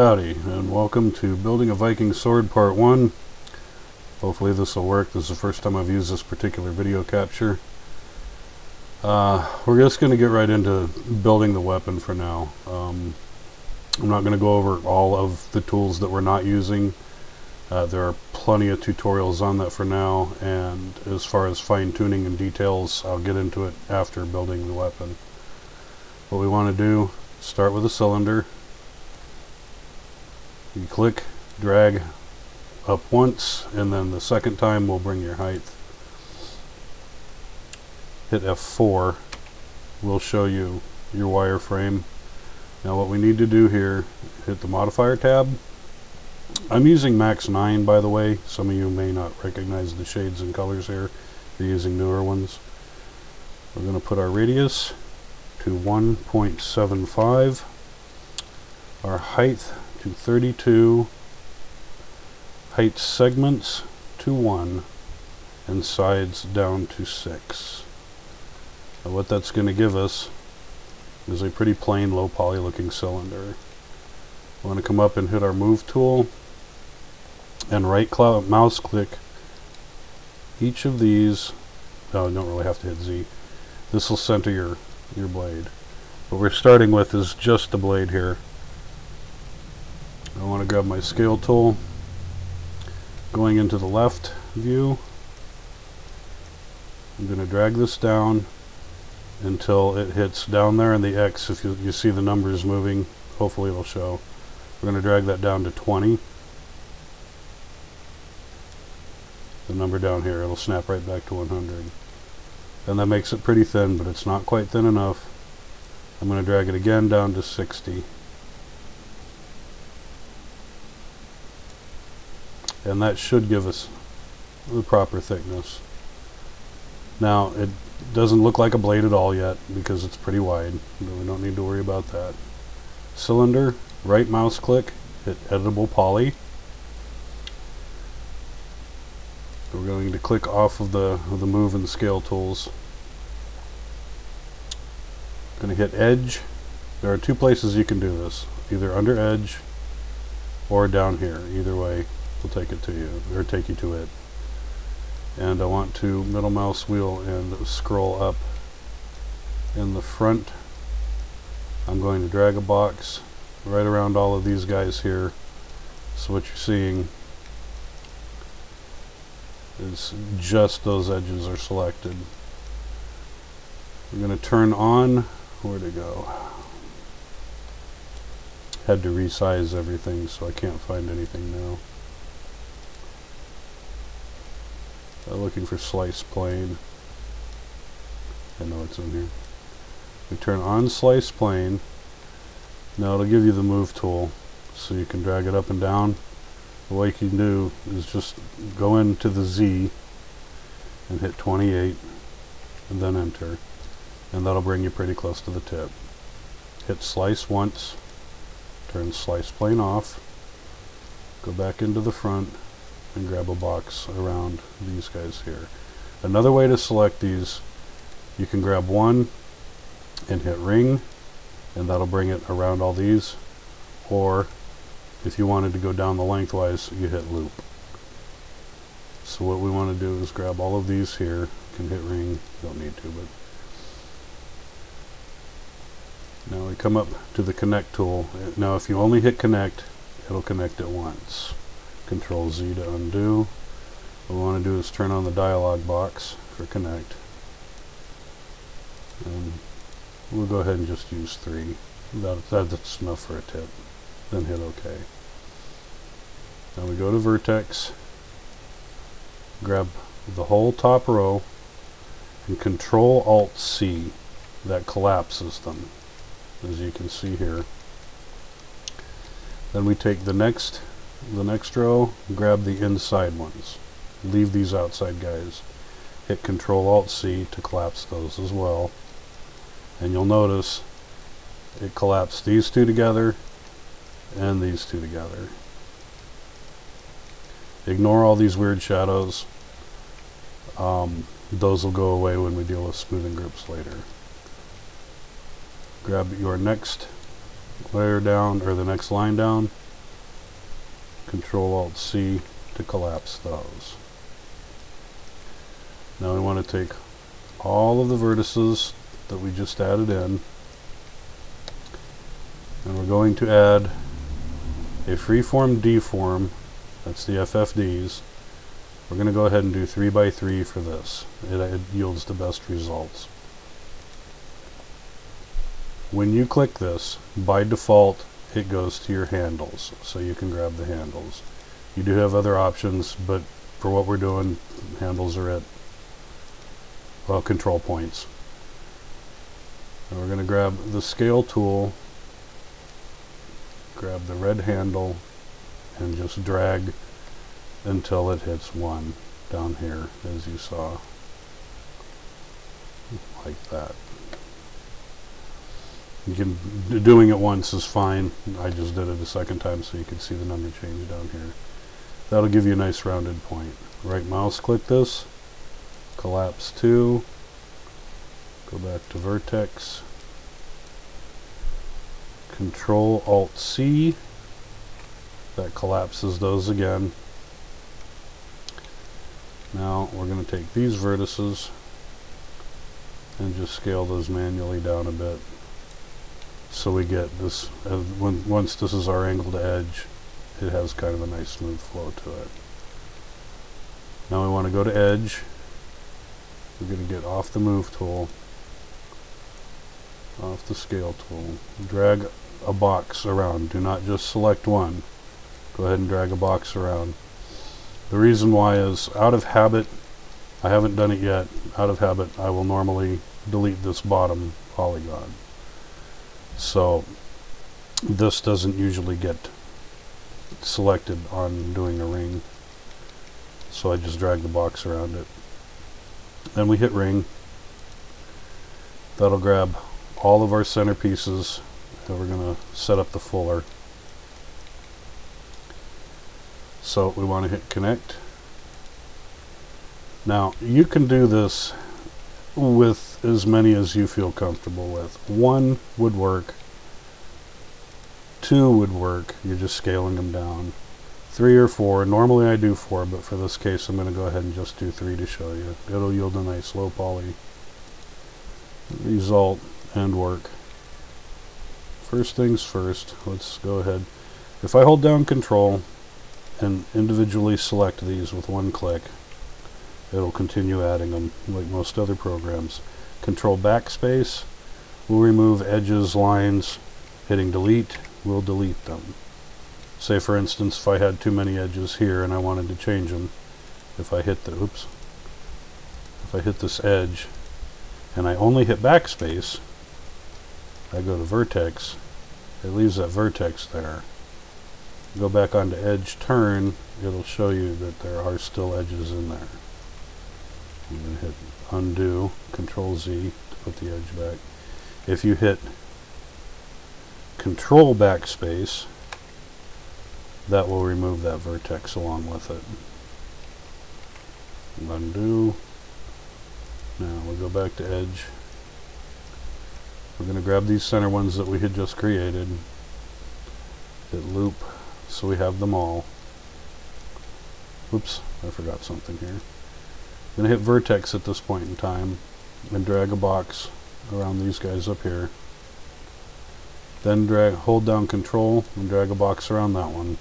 Howdy, and welcome to Building a Viking Sword Part 1. Hopefully this will work. This is the first time I've used this particular video capture. We're just going to get right into building the weapon for now. I'm not going to go over all of the tools that we're not using. There are plenty of tutorials on that for now, and as far as fine-tuning and details, I'll get into it after building the weapon. What we want to do, start with a cylinder. You click, drag up once, and then the second time will bring your height. Hit F4 will show you your wireframe. Now what we need to do here, hit the modifier tab. I'm using max 9, by the way. Some of you may not recognize the shades and colors here if you're using newer ones. We're going to put our radius to 1.75, our height to 32, height segments to 1, and sides down to 6. Now what that's going to give us is a pretty plain low poly looking cylinder. We want to come up and hit our move tool and right mouse click each of these. No, you don't really have to hit Z. This will center your blade. What we're starting with is just the blade here. I want to grab my scale tool, going into the left view. I'm going to drag this down until it hits down there in the X. If you see the numbers moving, hopefully it'll show. We're going to drag that down to 20. The number down here, it'll snap right back to 100. And that makes it pretty thin, but it's not quite thin enough. I'm going to drag it again down to 60. And that should give us the proper thickness. Now, it doesn't look like a blade at all yet because it's pretty wide, but we don't need to worry about that. Cylinder, right mouse click, hit editable poly. We're going to click off of the move and scale tools. Going to hit edge. There are two places you can do this, either under edge or down here. Either way will take it to you, or take you to it. And I want to middle mouse wheel and scroll up. In the front, I'm going to drag a box right around all of these guys here. So what you're seeing is just those edges are selected. We're going to turn on, where'd it go? Had to resize everything, so I can't find anything now. Looking for slice plane. I know it's in here. We turn on slice plane. Now it'll give you the move tool, so you can drag it up and down. What you can do is just go into the Z and hit 28 and then enter, and that'll bring you pretty close to the tip. Hit slice once, turn slice plane off, go back into the front and grab a box around these guys here. Another way to select these, you can grab one and hit ring, and that'll bring it around all these, or if you wanted to go down the lengthwise, you hit loop. So what we want to do is grab all of these here. You can hit ring, don't need to, but now we come up to the connect tool. Now if you only hit connect, it'll connect at once. Control Z to undo. What we want to do is turn on the dialog box for connect, and we'll go ahead and just use 3. That's enough for a tip. Then hit OK. Now we go to vertex, grab the whole top row, and Control Alt C. That collapses them, as you can see here. Then we take the next row, grab the inside ones, leave these outside guys, hit Control Alt C to collapse those as well, and you'll notice it collapsed these two together and these two together. Ignore all these weird shadows. Those will go away when we deal with smoothing groups later. Grab your next layer down, or the next line down, Control-Alt-C to collapse those. Now we want to take all of the vertices that we just added in, and we're going to add a freeform deform, that's the FFDs. We're going to go ahead and do 3 by 3 for this. It yields the best results. When you click this, by default it goes to your handles, so you can grab the handles. You do have other options, but for what we're doing, handles are at, well, control points. And we're going to grab the scale tool, grab the red handle, and just drag until it hits 1 down here, as you saw, like that. You can, doing it once is fine. I just did it a second time so you can see the number change down here. That'll give you a nice rounded point. Right mouse click this, collapse to, go back to vertex, Control-Alt-C, that collapses those again. Now we're going to take these vertices and just scale those manually down a bit, so we get this, once this is our angled edge, it has kind of a nice smooth flow to it. Now we want to go to edge. We're going to get off the move tool, off the scale tool, drag a box around. Do not just select one. Go ahead and drag a box around. The reason why is, out of habit, I haven't done it yet, out of habit I will normally delete this bottom polygon. So this doesn't usually get selected on doing a ring, so I just drag the box around it. Then we hit ring. That'll grab all of our center pieces, and we're going to set up the fuller. So we want to hit connect. Now you can do this with as many as you feel comfortable with. 1 would work, 2 would work, you're just scaling them down. 3 or 4, normally I do 4, but for this case I'm going to go ahead and just do 3 to show you. It'll yield a nice low poly result and work. First things first, let's go ahead. If I hold down Control and individually select these with 1 click, it'll continue adding them like most other programs. Control backspace will remove edges, lines. Hitting delete will delete them. Say for instance, if I had too many edges here and I wanted to change them, if I hit the, if I hit this edge and I only hit backspace, I go to vertex, it leaves that vertex there. Go back onto edge turn, it'll show you that there are still edges in there. I'm going to hit undo, Control Z to put the edge back. If you hit Control backspace, that will remove that vertex along with it. Undo. Now we'll go back to edge. We're going to grab these center ones that we had just created, hit loop so we have them all. Oops, I forgot something here. I'm going to hit vertex at this point in time and drag a box around these guys up here. Then hold down Control and drag a box around that one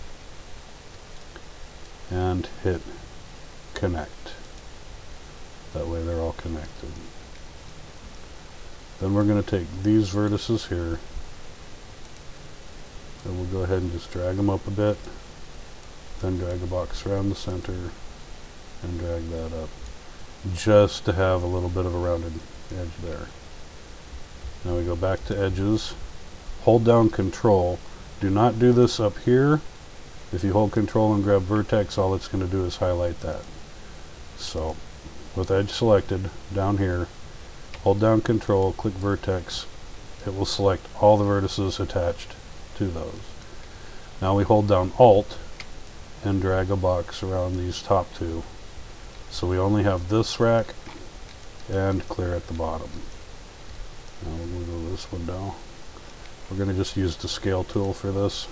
and hit connect. That way they're all connected. Then we're going to take these vertices here and we'll go ahead and just drag them up a bit, then drag a box around the center and drag that up, just to have a little bit of a rounded edge there. Now we go back to edges, hold down Control. Do not do this up here. If you hold Control and grab vertex, all it's going to do is highlight that. So with edge selected down here, hold down Control, click vertex, it will select all the vertices attached to those. Now we hold down Alt and drag a box around these top two. So we only have this rack and clear at the bottom. Now we'll go this one down. We're going to just use the scale tool for this.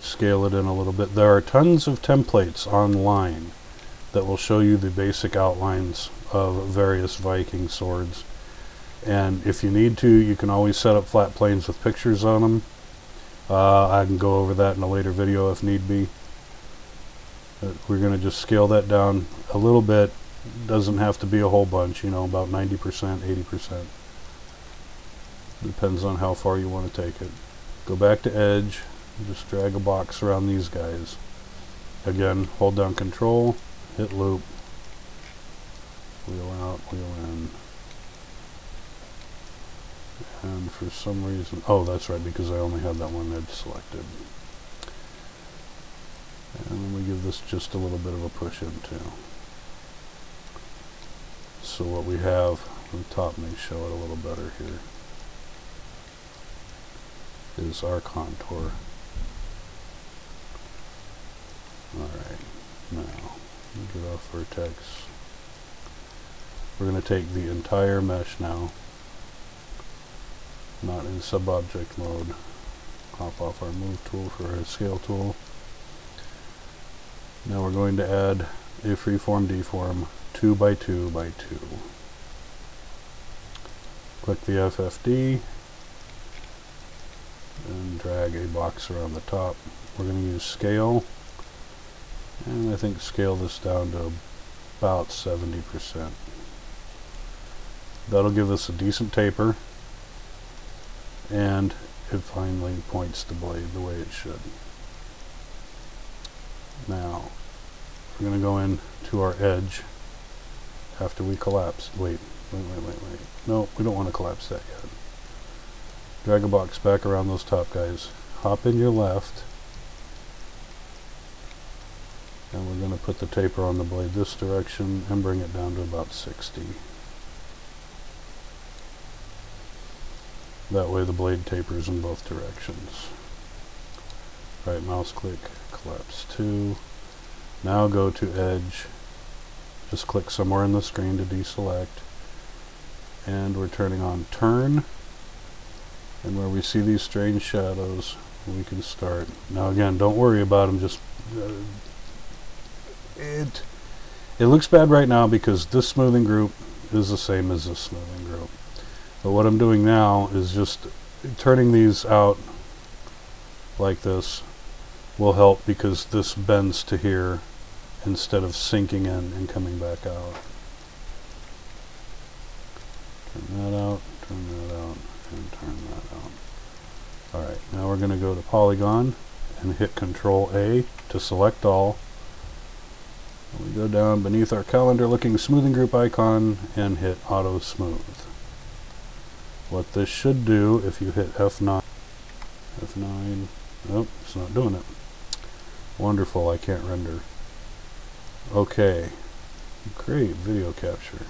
scale it in a little bit. There are tons of templates online that will show you the basic outlines of various Viking swords. And if you need to, you can always set up flat planes with pictures on them. I can go over that in a later video if need be. We're going to just scale that down a little bit. Doesn't have to be a whole bunch, you know, about 90%, 80%. Depends on how far you want to take it. Go back to edge, just drag a box around these guys. Again, hold down control, hit loop, wheel out, wheel in. And for some reason, oh, that's right, because I only had that one edge selected. And then we give this just a little bit of a push into. So what we have, the top may show it a little better here, is our contour. Alright, now, get off vertex. We're going to take the entire mesh now, not in sub-object mode. Hop off our move tool for our scale tool. Now we're going to add a freeform deform 2 by 2 by 2. Click the FFD and drag a box around the top. We're going to use scale, and I think scale this down to about 70%. That'll give us a decent taper, and it finally points the blade the way it should. Now we're going to go into our edge after we collapse. Wait. No, we don't want to collapse that yet. Drag a box back around those top guys. Hop in your left, and we're going to put the taper on the blade this direction and bring it down to about 60. That way the blade tapers in both directions. Right mouse click, collapse 2. Now go to edge. Just click somewhere in the screen to deselect. And we're turning on turn. And where we see these strange shadows, we can start. Now again, don't worry about them. Just it looks bad right now because this smoothing group is the same as this smoothing group. But what I'm doing now is just turning these out like this will help, because this bends to here instead of sinking in and coming back out. Turn that out, turn that out, and turn that out. Alright, now we're going to go to polygon and hit Control A to select all. We go down beneath our calendar looking smoothing group icon and hit Auto Smooth. What this should do, if you hit F9, nope, it's not doing it. Wonderful, I can't render. Okay, great video capture.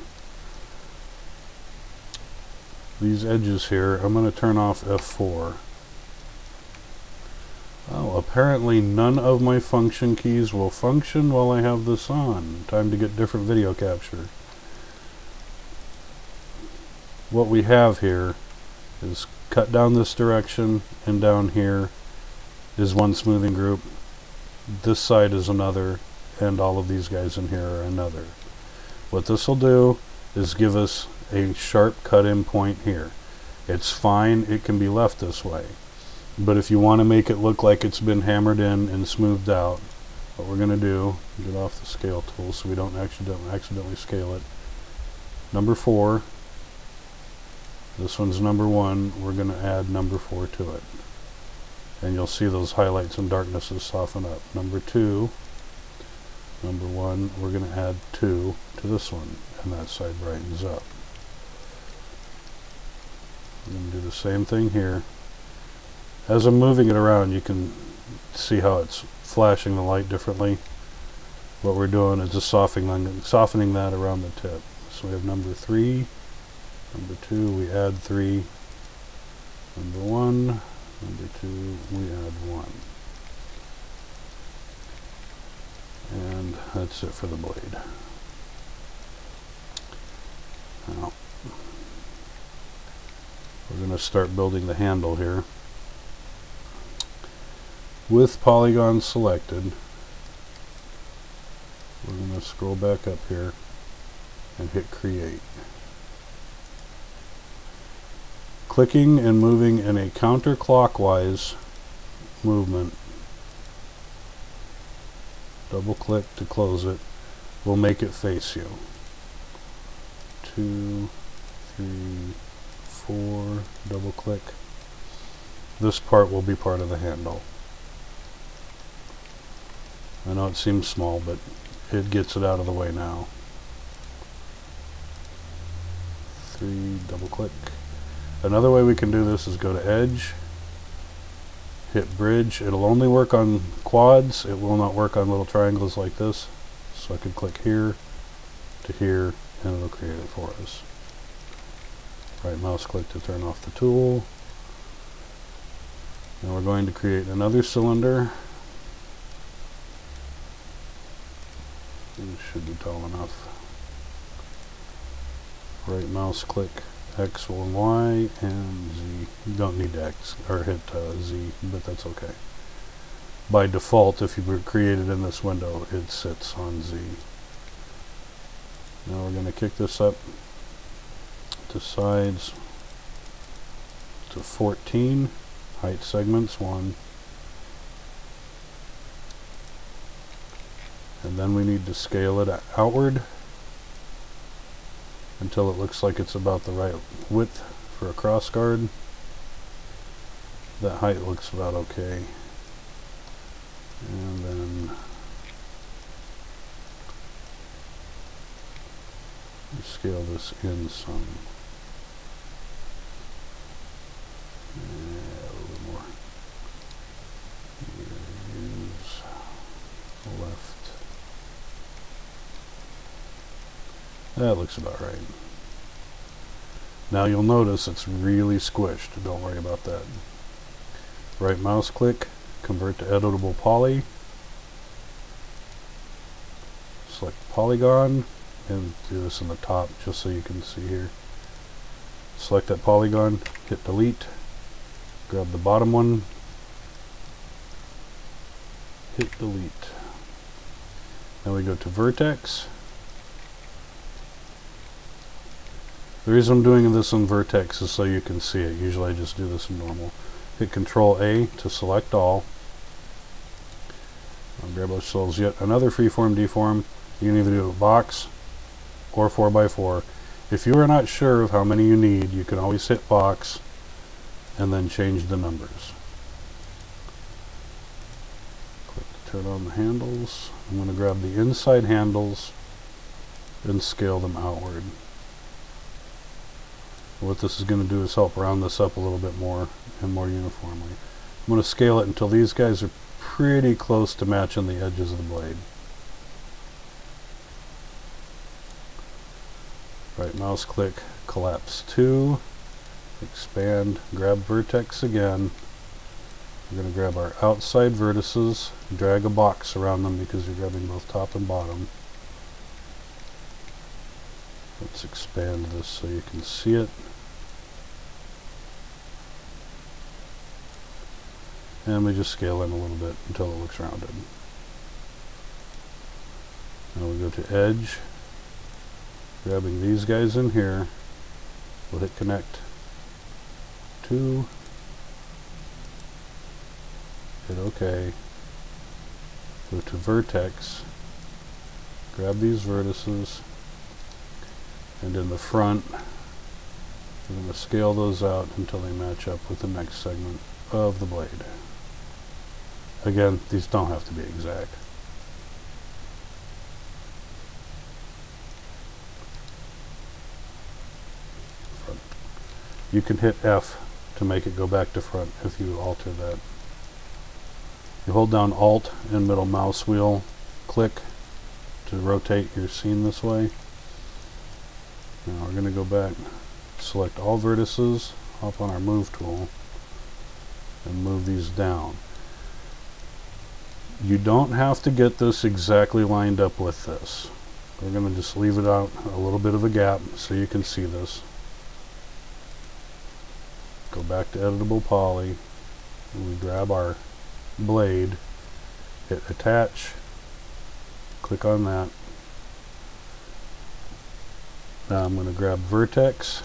These edges here, I'm going to turn off F4. Oh, apparently none of my function keys will function while I have this on. Time to get different video capture. What we have here is cut down this direction, and down here is one smoothing group. This side is another, and all of these guys in here are another. What this will do is give us a sharp cut-in point here. It's fine, it can be left this way. But if you want to make it look like it's been hammered in and smoothed out, what we're going to do, get off the scale tool so we don't accidentally scale it. Number 4, this one's number 1, we're going to add number 4 to it. And you'll see those highlights and darknesses soften up. Number 2, number 1, we're going to add 2 to this one, and that side brightens up. We're going to do the same thing here. As I'm moving it around, you can see how it's flashing the light differently. What we're doing is just softening that around the tip. So we have number 3, number 2, we add 3, number 1, number 2, we add 1. And that's it for the blade. Now, we're going to start building the handle here. with polygon selected, we're going to scroll back up here and hit create. Clicking and moving in a counterclockwise movement, double click to close it, will make it face you. 2, 3, 4, double click. This part will be part of the handle. I know it seems small, but it gets it out of the way now. 3, double click. Another way we can do this is go to edge, hit bridge. It'll only work on quads, it will not work on little triangles like this. So I can click here to here and it'll create it for us. Right mouse click to turn off the tool. Now we're going to create another cylinder. It should be tall enough. Right mouse click X or Y and Z. You don't need to X or hit Z, but that's okay. By default, if you were created in this window, it sits on Z. Now we're going to kick this up to sides to 14, height segments 1, and then we need to scale it outward until it looks like it's about the right width for a crossguard. That height looks about okay. And then scale this in some. Yeah, a little bit more. Use left. That looks about right. Now you'll notice it's really squished. Don't worry about that. Right mouse click, convert to editable poly. Select polygon and do this in the top just so you can see here. Select that polygon, hit delete, grab the bottom one, hit delete. Now we go to vertex. The reason I'm doing this on vertex is so you can see it. Usually I just do this in normal. Hit Control A to select all. I'll grab ourselves yet another freeform deform. You can either do a box or 4x4. If you are not sure of how many you need, you can always hit box and then change the numbers. Click to turn on the handles. I'm going to grab the inside handles and scale them outward. What this is going to do is help round this up a little bit more and more uniformly. I'm going to scale it until these guys are pretty close to matching the edges of the blade. Right mouse click, collapse 2, expand, grab vertex again. We're going to grab our outside vertices, drag a box around them because you're grabbing both top and bottom. Let's expand this so you can see it. And we just scale in a little bit until it looks rounded. Now we go to edge, grabbing these guys in here, we'll hit connect 2, hit OK, go to vertex, grab these vertices, and in the front we're going to scale those out until they match up with the next segment of the blade. Again, these don't have to be exact. Front. You can hit F to make it go back to front if you alter that. You hold down Alt and middle mouse wheel click to rotate your scene this way. Now we're going to go back, select all vertices, hop on our move tool, and move these down. You don't have to get this exactly lined up with this. We're going to just leave it out a little bit of a gap so you can see this. Go back to editable poly, and we grab our blade, hit attach, click on that. Now I'm going to grab vertex.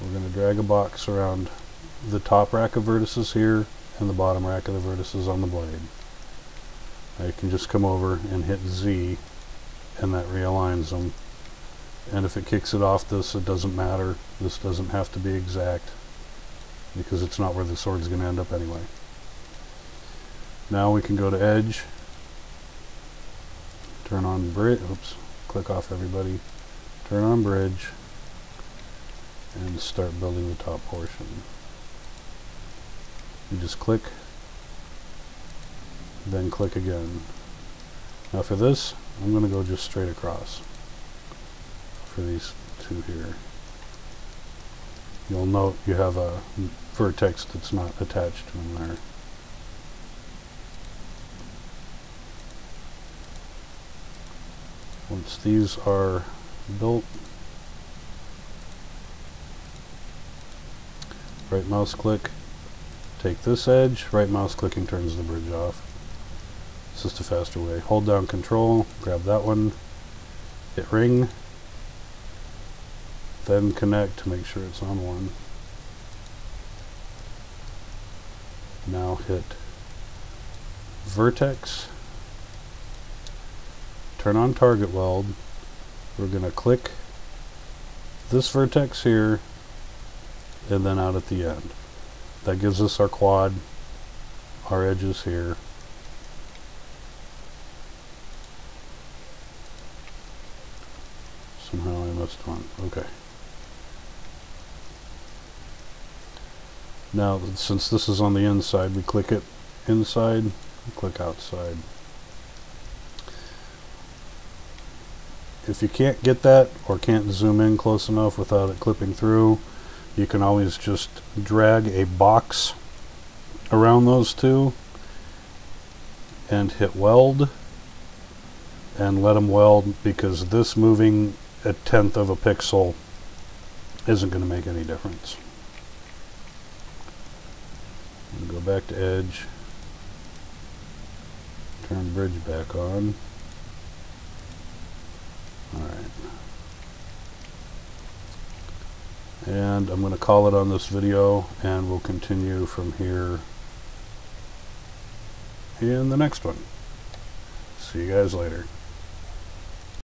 We're going to drag a box around the top rack of vertices here and the bottom rack of the vertices on the blade. I can just come over and hit Z, and that realigns them. And if it kicks it off this, it doesn't matter. This doesn't have to be exact because it's not where the sword's going to end up anyway. Now we can go to edge, turn on bridge, oops, click off everybody, turn on bridge, and start building the top portion. You just click, then click again. Now for this, I'm going to go just straight across for these two here. You'll note you have a vertex that's not attached to them there. Once these are built, right mouse click, take this edge, right mouse clicking turns the bridge off. It's just a faster way. Hold down control, grab that one, hit ring, then connect to make sure it's on one. Now hit vertex, turn on target weld. We're going to click this vertex here and then out at the end. That gives us our quad, our edges here. Somehow I missed one. Okay. Now, since this is on the inside, we click it inside, click outside. If you can't get that or can't zoom in close enough without it clipping through, you can always just drag a box around those two and hit weld and let them weld, because this moving a 1/10 of a pixel isn't going to make any difference. Go back to edge, turn bridge back on. Alright. And I'm going to call it on this video, and we'll continue from here in the next one. See you guys later.